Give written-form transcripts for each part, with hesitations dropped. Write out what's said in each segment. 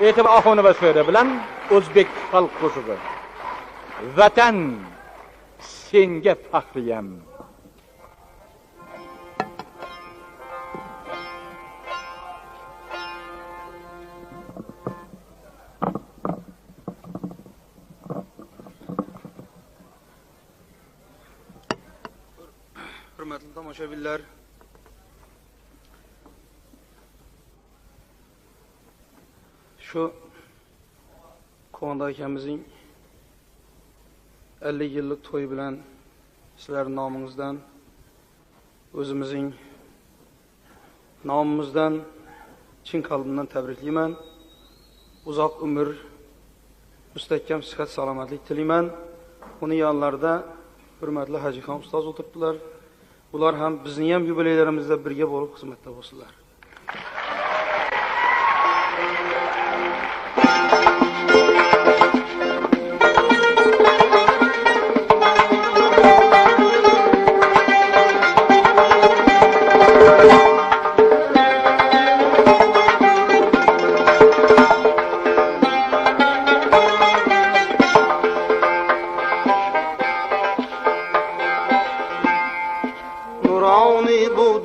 Etib ahoni va söyle bilan O'zbek xalq qo'shig'i. Vatan senga faxriyam. Hurmatli tomoshabinlar, shu Quvonda akamizning 50 yillik to'yi bilan sizlarning nomingizdan, o'zimizning nomimizdan chin qalbimdan tabriklayman. Uzoq umr, mustahkam sihat salomatlik tilayman. Uni yonlarida hurmatli Hajixon ustoz o'tiribdilar. Ular ham bizning ham yubileylarimizda birga bo'lib xizmatda bo'lsinlar.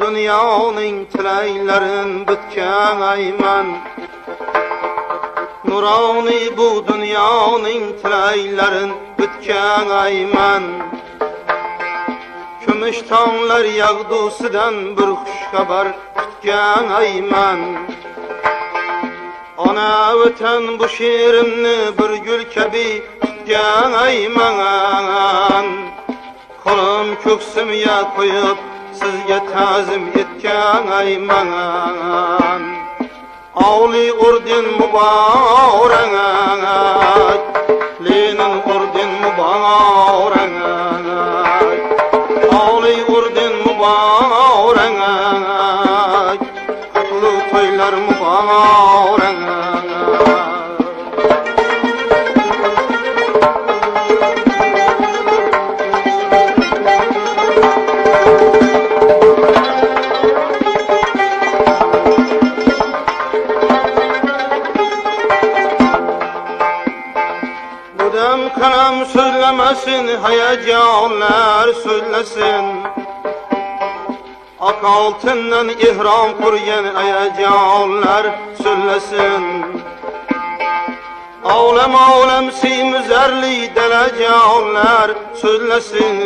Dünyanın tilaylarin bitken ayman. Nurani bu dünyanın tilaylarin bitken ayman. Kümüş tağlar yağdusidan bir xush xabar tutgan ayman. Ana vatan bu şiirimni bir gül kabi tutgan ayman. Qo'lim ko'ksimga qo'yib sizga ta'zim etgan ayman. Avli orden muborak, Lenin orden muborak, Avli orden muborak, qutlu to'ylar muborak. Kanam söylemesin, hayacanlar söylesin. Ak altından ihram kuryen hayacanlar söylesin. Ağlam ağlam simüzerli delecanlar söylesin.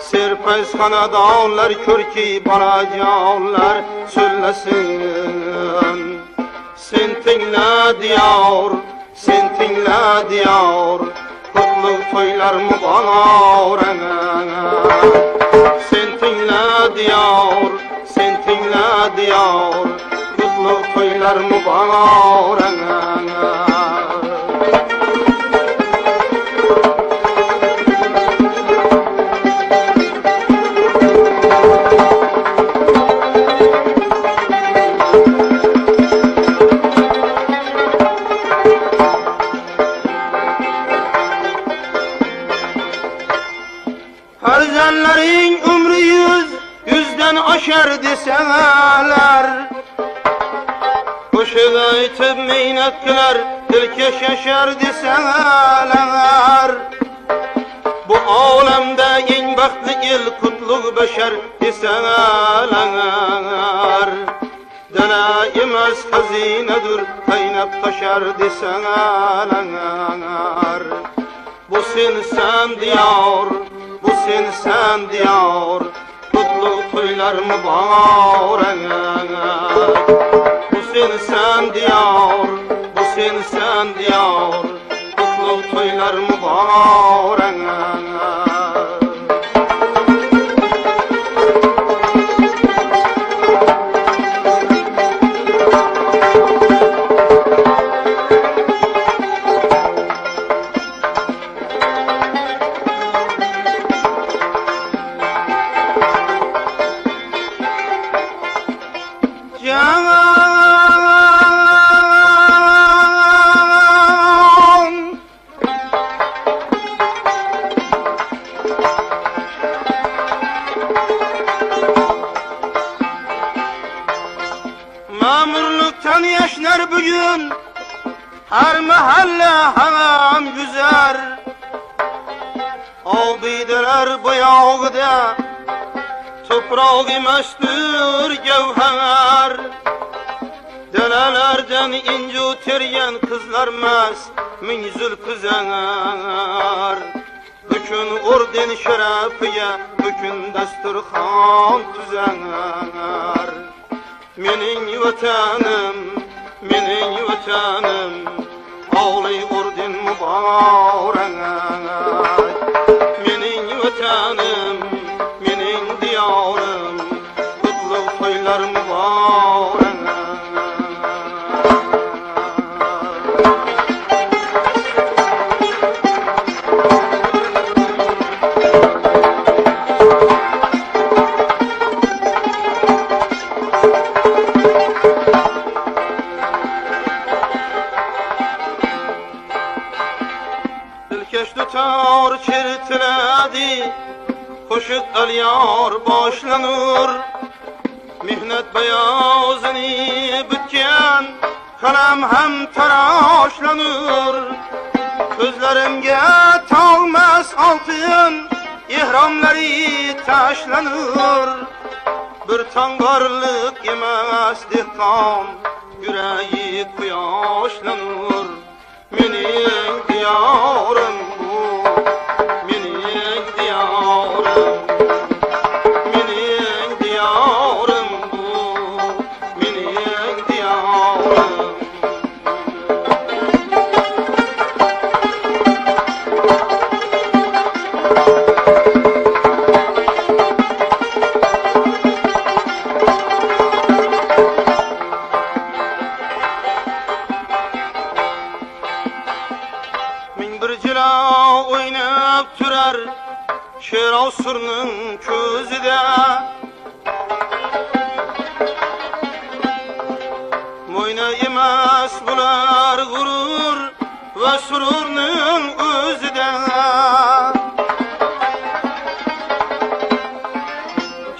Serpez kanadanlar körki banacanlar söylesin. Sen tinle diyar, sen tinle diyar, kutlu toylar mübarek. Sen tinle diyar, sen tinle diyar, kutlu toylar mübarek. Farzanların ömrü yüzden aşar deseler, koşup aytıp meynat kılar, dilkeş yaşar deseler. Bu alemde en baktlı il kutluk beşer deseler. Delaimez hazinedir kaynap taşar deseler. Bu sen diyar, bu sen diyar, kutlu toylar mübarek. Bu sen diyar, bu sen diyar, kutlu toylar mübarek. Jangan Hurluktan yaşlar bugün her mahalle hamam güzel. Ağbeydeler bayağıda toprağı mestur gevher. Delelerden inci teryen kızlar mes min zülfü zenger. Bükün orden şerefiye bükün desturxan tüzenger. Menin vatanım ağlay orden mübarek. Menin vatanım, menin diyarım kutlu toylar mübarek. Dilkeş tutar çirtiledi, koşuk alyar başlanır. Mihnet beyazını bütken, kalem hem taraşlanır. Gözlerimge talmaz altın, ihramları taşlanır. Bir tangarlık yemez dehkan, yüreği kuyaşlanır. Menin diyarım bu, menin diyarım, menin diyarım bu, menin diyarım. Oynab türer şer asırının közüde. Moyna emas bular gurur ve sururunun özüde.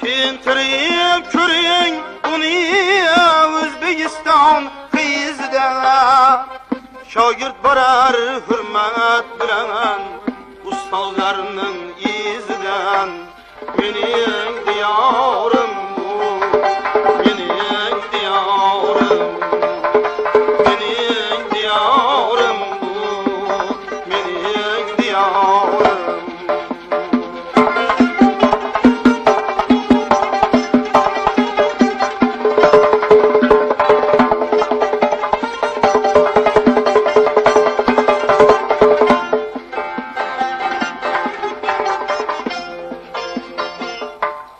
Kentirip körün bunu Özbekistan kıyızda. Şagirt barar hürmet bilen ustazlarının izinden. Menin diyarım bu, menin diyarım, menin diyarım bu, menin diyarım.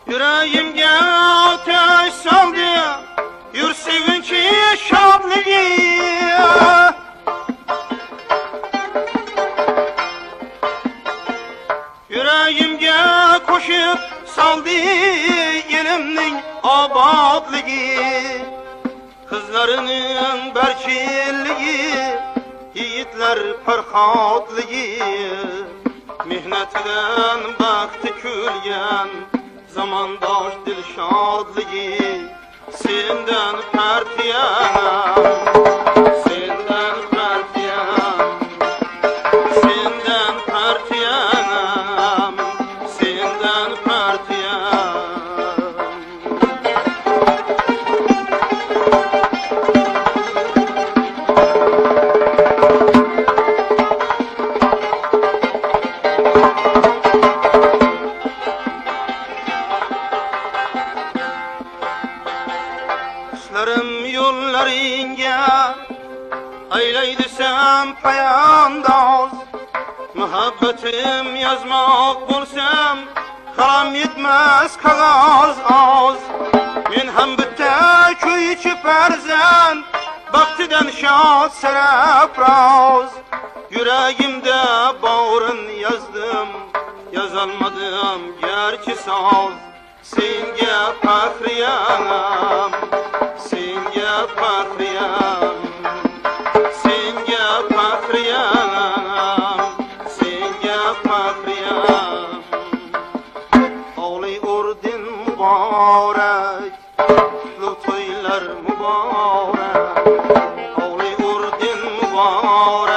Yüreğimge ateş saldı, yür sevinci şadlığı. Yüreğimge koşup saldı elimnin abadlığı. Kızlarının berçilliği, yiğitler farhatlığı. Mihnetinden baktı külgen, zamandaş dilşadlığı. Senden partiyanam, senden partiyanam, senden partiyanam, senden partiyanam. Kışlarım yollarınga aylaydısam payandaz. Muhabbetim yazmak bulsam kalam yetmez kağız az. Men hem bitte köy içip erzem baktiden şad serafraz. Yüreğimde bağrın yazdım, yazalmadım gerçi saz. Senge fahriyam, senge fahriyam, senge fahriyam, senge fahriyam. Ağlay ordin mübarek, kutlu toylar mübarek. var